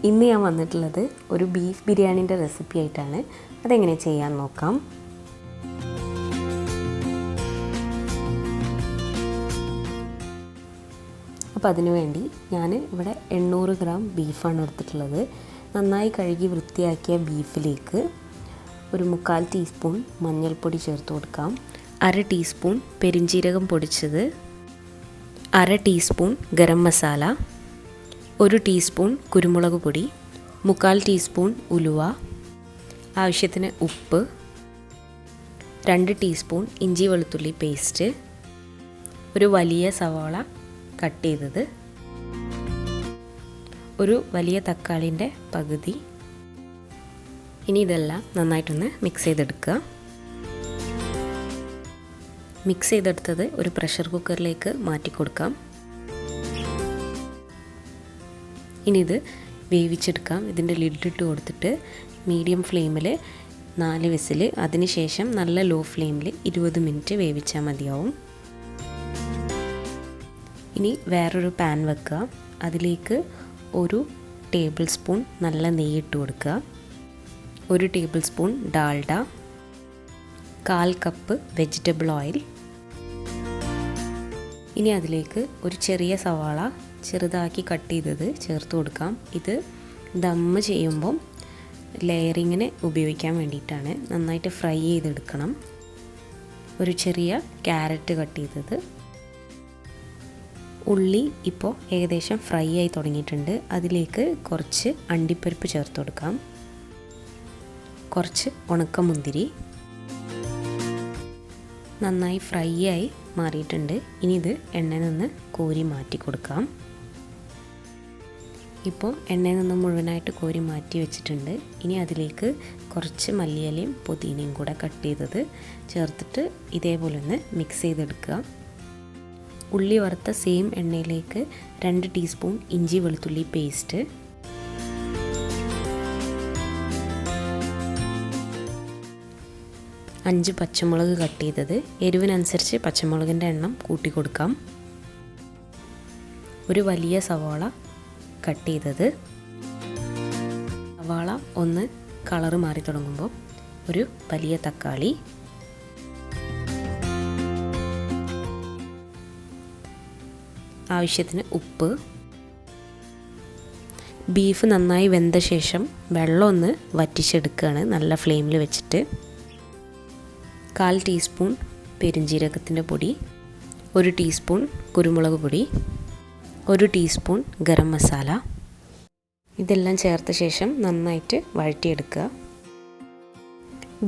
ഇന്ന് ഞാൻ വന്നിട്ടുള്ളത് ഒരു ബീഫ് ബിരിയാണിൻ്റെ റെസിപ്പി ആയിട്ടാണ്. അതെങ്ങനെ ചെയ്യാൻ നോക്കാം. അപ്പോൾ അതിനു വേണ്ടി ഞാൻ ഇവിടെ 800 ഗ്രാം ബീഫാണ് എടുത്തിട്ടുള്ളത്. നന്നായി കഴുകി വൃത്തിയാക്കിയ ബീഫിലേക്ക് ഒരു 1/4 ടീസ്പൂൺ മഞ്ഞൾപ്പൊടി ചേർത്ത് കൊടുക്കാം. 1/2 ടീസ്പൂൺ പെരിഞ്ജീരകം പൊടിച്ചത്, 1/2 ടീസ്പൂൺ ഗരം മസാല, 1 ടീസ്പൂൺ കുരുമുളക് പൊടി, 1/4 ടീസ്പൂൺ ഉലുവ, ആവശ്യത്തിന് ഉപ്പ്, 2 ടീസ്പൂൺ ഇഞ്ചി വെളുത്തുള്ളി പേസ്റ്റ്, ഒരു വലിയ സവാള കട്ട് ചെയ്തത്, ഒരു വലിയ തക്കാളിൻ്റെ പകുതി. ഇനി ഇതെല്ലാം നന്നായിട്ടൊന്ന് മിക്സ് ചെയ്തെടുക്കുക. മിക്സ് ചെയ്തെടുത്തത് ഒരു പ്രഷർ കുക്കറിലേക്ക് മാറ്റി കൊടുക്കാം. ഇനി ഇത് വേവിച്ചെടുക്കാം. ഇതിൻ്റെ ലിഡിട്ട് കൊടുത്തിട്ട് മീഡിയം ഫ്ലെയിമിൽ 4 വിസിൽ, അതിനുശേഷം നല്ല ലോ ഫ്ലെയിമിൽ 20 മിനിറ്റ് വേവിച്ചാൽ മതിയാവും. ഇനി വേറൊരു പാൻ വെക്കുക. അതിലേക്ക് 1 ടേബിൾ സ്പൂൺ നല്ല നെയ്യ് ഇട്ട് കൊടുക്കുക, 1 table spoon Dalda, 1/4 cup vegetable oil. ഇനി അതിലേക്ക് ഒരു ചെറിയ സവാള ചെറുതാക്കി കട്ട് ചെയ്തത് ചേർത്ത് കൊടുക്കാം. ഇത് ദമ്മ് ചെയ്യുമ്പം ലെയറിങ്ങിന് ഉപയോഗിക്കാൻ വേണ്ടിയിട്ടാണ്. നന്നായിട്ട് ഫ്രൈ ചെയ്തെടുക്കണം. ഒരു ചെറിയ ക്യാരറ്റ് കട്ട് ചെയ്തത്. ഉള്ളി ഇപ്പോൾ ഏകദേശം ഫ്രൈ ആയി തുടങ്ങിയിട്ടുണ്ട്. അതിലേക്ക് കുറച്ച് അണ്ടിപ്പരിപ്പ് ചേർത്ത് കൊടുക്കാം, കുറച്ച് ഉണക്കമുന്തിരി. നന്നായി ഫ്രൈ ആയി മാറിയിട്ടുണ്ട്. ഇനി ഇത് എണ്ണയിൽ നിന്ന് കോരി മാറ്റി കൊടുക്കാം. ഇപ്പോൾ എണ്ണയിൽ നിന്ന് മുഴുവനായിട്ട് കോരി മാറ്റി വെച്ചിട്ടുണ്ട്. ഇനി അതിലേക്ക് കുറച്ച് മല്ലിയിലയും പുതിനയും കൂടെ കട്ട് ചെയ്തത് ചേർത്തിട്ട് ഇതേപോലെ ഒന്ന് മിക്സ് ചെയ്തെടുക്കുക. ഉള്ളി വറുത്ത സെയിം എണ്ണയിലേക്ക് 2 ടീസ്പൂൺ ഇഞ്ചി വെളുത്തുള്ളി പേസ്റ്റ്, 5 പച്ചമുളക് കട്ട് ചെയ്തത്, എരിവിനനുസരിച്ച് പച്ചമുളകിൻ്റെ എണ്ണം കൂട്ടി കൊടുക്കാം, ഒരു വലിയ സവാള കട്ട് ചെയ്തത്. സവാള ഒന്ന് കളറ് മാറി തുടങ്ങുമ്പോൾ ഒരു വലിയ തക്കാളി, ആവശ്യത്തിന് ഉപ്പ്. ബീഫ് നന്നായി വെന്ത ശേഷം വെള്ളം ഒന്ന് വറ്റിച്ചെടുക്കുകയാണ് നല്ല ഫ്ലെയിമിൽ വെച്ചിട്ട്. 1/4 ടീസ്പൂൺ പെരിഞ്ജീരകത്തിൻ്റെ പൊടി, 1 ടീസ്പൂൺ കുരുമുളക് പൊടി, 1 ടീസ്പൂൺ ഗരം മസാല. ഇതെല്ലാം ചേർത്ത ശേഷം നന്നായിട്ട് വഴറ്റിയെടുക്കുക.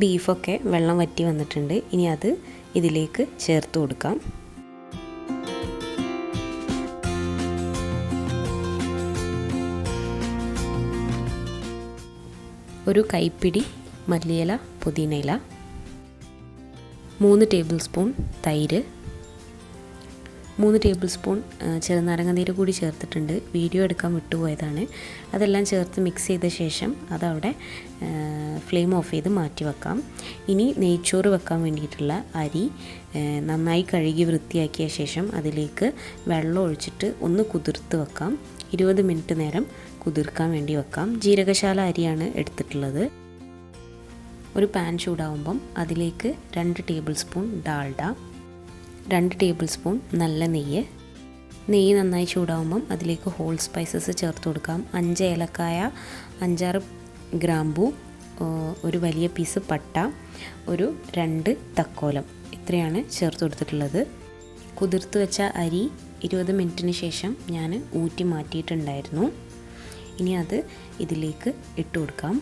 ബീഫൊക്കെ വെള്ളം വറ്റി വന്നിട്ടുണ്ട്. ഇനി അത് ഇതിലേക്ക് ചേർത്ത് കൊടുക്കാം. ഒരു കൈപ്പിടി മല്ലിയില പുതിനയില, 3 ടേബിൾ സ്പൂൺ തൈര്, 3 ടേബിൾ സ്പൂൺ ചെറുനാരങ്ങ നീര് കൂടി ചേർത്തിട്ടുണ്ട്. വീഡിയോ എടുക്കാൻ വിട്ടുപോയതാണ്. അതെല്ലാം ചേർത്ത് മിക്സ് ചെയ്ത ശേഷം അതവിടെ ഫ്ലെയിം ഓഫ് ചെയ്ത് മാറ്റി വെക്കാം. ഇനി നെയ്ച്ചോറ് വെക്കാൻ വേണ്ടിയിട്ടുള്ള അരി നന്നായി കഴുകി വൃത്തിയാക്കിയ ശേഷം അതിലേക്ക് വെള്ളം ഒഴിച്ചിട്ട് ഒന്ന് കുതിർത്ത് വെക്കാം. 20 മിനിറ്റ് നേരം കുതിർക്കാൻ വേണ്ടി വെക്കാം. ജീരകശാല അരിയാണ് എടുത്തിട്ടുള്ളത്. ഒരു പാൻ ചൂടാവുമ്പം അതിലേക്ക് 2 table spoon Dalda, 2 table spoon നല്ല നെയ്യ്. നെയ്യ് നന്നായി ചൂടാവുമ്പം അതിലേക്ക് ഹോൾ സ്പൈസസ് ചേർത്ത് കൊടുക്കാം. 5 ഏലക്കായ, 5-6 ഗ്രാമ്പൂ, ഒരു വലിയ പീസ് പട്ട, ഒരു 2 തക്കോലം. ഇത്രയാണ് ചേർത്ത് കൊടുത്തിട്ടുള്ളത്. കുതിർത്ത് വെച്ച അരി 20 മിനിറ്റിന് ശേഷം ഞാൻ ഊറ്റി മാറ്റിയിട്ടുണ്ടായിരുന്നു. ഇനി അത് ഇതിലേക്ക് ഇട്ട് കൊടുക്കാം.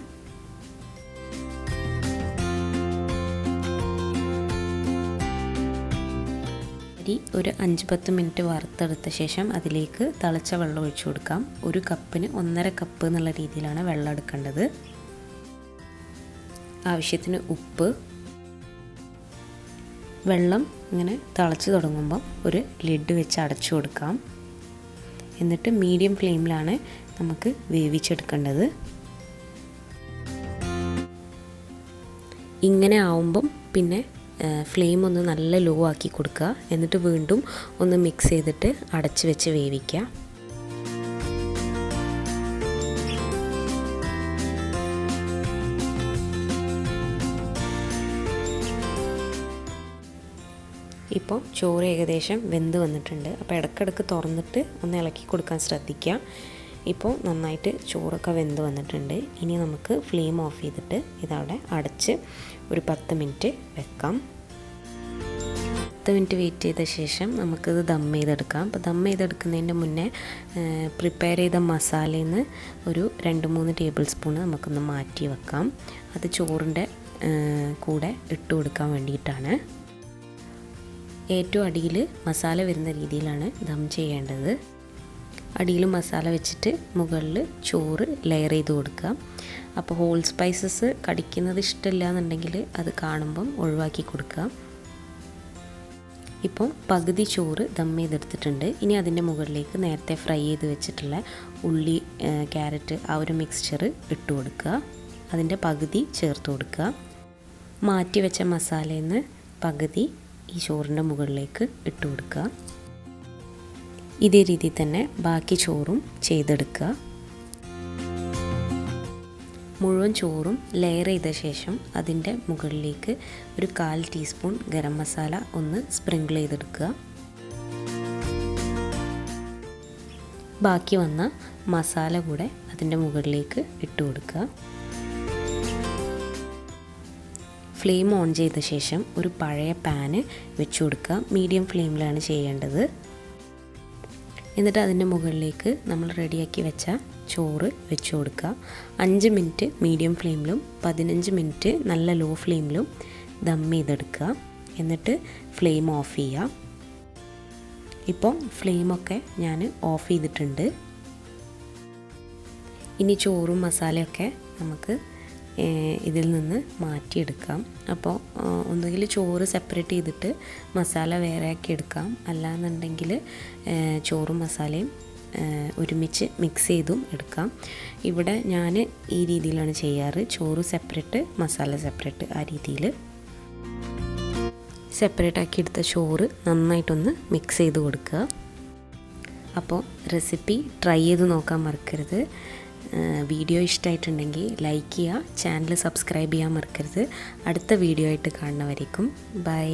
അരി ഒരു 5-10 മിനിറ്റ് വറുത്തെടുത്ത ശേഷം അതിലേക്ക് തിളച്ച വെള്ളം ഒഴിച്ചു കൊടുക്കാം. 1 കപ്പിന് 1.5 കപ്പ് എന്നുള്ള രീതിയിലാണ് വെള്ളം എടുക്കേണ്ടത്. ആവശ്യത്തിന് ഉപ്പ്. വെള്ളം ഇങ്ങനെ തിളച്ച് തുടങ്ങുമ്പം ഒരു ലിഡ് വെച്ച് അടച്ചു കൊടുക്കാം. എന്നിട്ട് മീഡിയം ഫ്ലെയിമിലാണ് നമുക്ക് വേവിച്ചെടുക്കേണ്ടത്. ഇങ്ങനെ ആവുമ്പം പിന്നെ ഫ്ലെയിം ഒന്ന് നല്ല ലോ ആക്കി കൊടുക്കുക. എന്നിട്ട് വീണ്ടും ഒന്ന് മിക്സ് ചെയ്തിട്ട് അടച്ച് വെച്ച് വേവിക്കുക. ഇപ്പോൾ ചോറ് ഏകദേശം വെന്ത് വന്നിട്ടുണ്ട്. അപ്പോൾ ഇടയ്ക്കിടയ്ക്ക് തുറന്നിട്ട് ഒന്ന് ഇളക്കി കൊടുക്കാൻ ശ്രദ്ധിക്കുക. ഇപ്പോൾ നന്നായിട്ട് ചോറൊക്കെ വെന്ത് വന്നിട്ടുണ്ട്. ഇനി നമുക്ക് ഫ്ലെയിം ഓഫ് ചെയ്തിട്ട് ഇതവിടെ അടച്ച് ഒരു 10 മിനിറ്റ് വെക്കാം. 10 മിനിറ്റ് വെയിറ്റ് ചെയ്ത ശേഷം നമുക്കിത് ദം ചെയ്തെടുക്കാം. അപ്പോൾ ദം ചെയ്തെടുക്കുന്നതിൻ്റെ മുന്നേ പ്രിപ്പയർ ചെയ്ത മസാലയിൽ നിന്ന് ഒരു 2-3 ടേബിൾ സ്പൂൺ നമുക്കൊന്ന് മാറ്റി വെക്കാം. അത് ചോറിൻ്റെ കൂടെ ഇട്ട് കൊടുക്കാൻ വേണ്ടിയിട്ടാണ്. ഏറ്റവും അടിയിൽ മസാല വരുന്ന രീതിയിലാണ് ദം ചെയ്യേണ്ടത്. അടിയിൽ മസാല വെച്ചിട്ട് മുകളിൽ ചോറ് ലെയർ ചെയ്ത് കൊടുക്കുക. അപ്പോൾ ഹോൾ സ്പൈസസ് കടിക്കുന്നത് ഇഷ്ടമില്ല എന്നുണ്ടെങ്കിൽ അത് കാണുമ്പം ഒഴിവാക്കി കൊടുക്കുക. ഇപ്പോൾ പകുതി ചോറ് ദം ചെയ്തെടുത്തിട്ടുണ്ട്. ഇനി അതിൻ്റെ മുകളിലേക്ക് നേരത്തെ ഫ്രൈ ചെയ്ത് വെച്ചിട്ടുള്ള ഉള്ളി, ക്യാരറ്റ് ആ ഒരു മിക്സ്ചർ ഇട്ട് കൊടുക്കുക. അതിൻ്റെ പകുതി ചേർത്ത് കൊടുക്കുക. മാറ്റി വെച്ച മസാലയിൽ നിന്ന് പകുതി ഈ ചോറിൻ്റെ മുകളിലേക്ക് ഇട്ട് കൊടുക്കുക. ഇതേ രീതിയിൽ തന്നെ ബാക്കി ചോറും ചെയ്തെടുക്കുക. മുഴുവൻ ചോറും ലെയർ ചെയ്ത ശേഷം അതിൻ്റെ മുകളിലേക്ക് ഒരു 1/4 ടീസ്പൂൺ ഗരം മസാല ഒന്ന് സ്പ്രിങ്കിൾ ചെയ്തെടുക്കുക. ബാക്കി വന്ന മസാല കൂടെ അതിൻ്റെ മുകളിലേക്ക് ഇട്ട് കൊടുക്കുക. ഫ്ലെയിം ഓൺ ചെയ്ത ശേഷം ഒരു പഴയ പാന് വെച്ച് കൊടുക്കുക. മീഡിയം ഫ്ലെയിമിലാണ് ചെയ്യേണ്ടത്. എന്നിട്ട് അതിൻ്റെ മുകളിലേക്ക് നമ്മൾ റെഡിയാക്കി വെച്ച ചോറ് വെച്ച് കൊടുക്കുക. 5 മിനിറ്റ് മീഡിയം ഫ്ലെയിമിലും 15 മിനിറ്റ് നല്ല ലോ ഫ്ലെയിമിലും ദം ചെയ്തെടുക്കുക. എന്നിട്ട് ഫ്ലെയിം ഓഫ് ചെയ്യുക. ഇപ്പോൾ ഫ്ലെയിമൊക്കെ ഞാൻ ഓഫ് ചെയ്തിട്ടുണ്ട്. ഇനി ചോറും മസാലയൊക്കെ നമുക്ക് ഇതിൽ നിന്ന് മാറ്റിയെടുക്കാം. അപ്പോൾ ഒന്നുകിൽ ചോറ് സെപ്പറേറ്റ് ചെയ്തിട്ട് മസാല വേറെ ആക്കി എടുക്കാം. അല്ലാന്നുണ്ടെങ്കിൽ ചോറും മസാലയും ഒരുമിച്ച് മിക്സ് ചെയ്തും എടുക്കാം. ഇവിടെ ഞാൻ ഈ രീതിയിലാണ് ചെയ്യാറ്. ചോറ് സെപ്പറേറ്റ്, മസാല സെപ്പറേറ്റ്. ആ രീതിയിൽ സെപ്പറേറ്റ് ആക്കി എടുത്ത ചോറ് നന്നായിട്ടൊന്ന് മിക്സ് ചെയ്ത് കൊടുക്കുക. അപ്പോൾ റെസിപ്പി ട്രൈ ചെയ്ത് നോക്കാൻ മറക്കരുത്. വീഡിയോ ഇഷ്ടമായിട്ടുണ്ടെങ്കിൽ ലൈക്ക് ചെയ്യുക, ചാനൽ സബ്സ്ക്രൈബ് ചെയ്യാൻ മറക്കരുത്. അടുത്ത വീഡിയോ ആയിട്ട് കാണുന്നവരേക്കും ബൈ.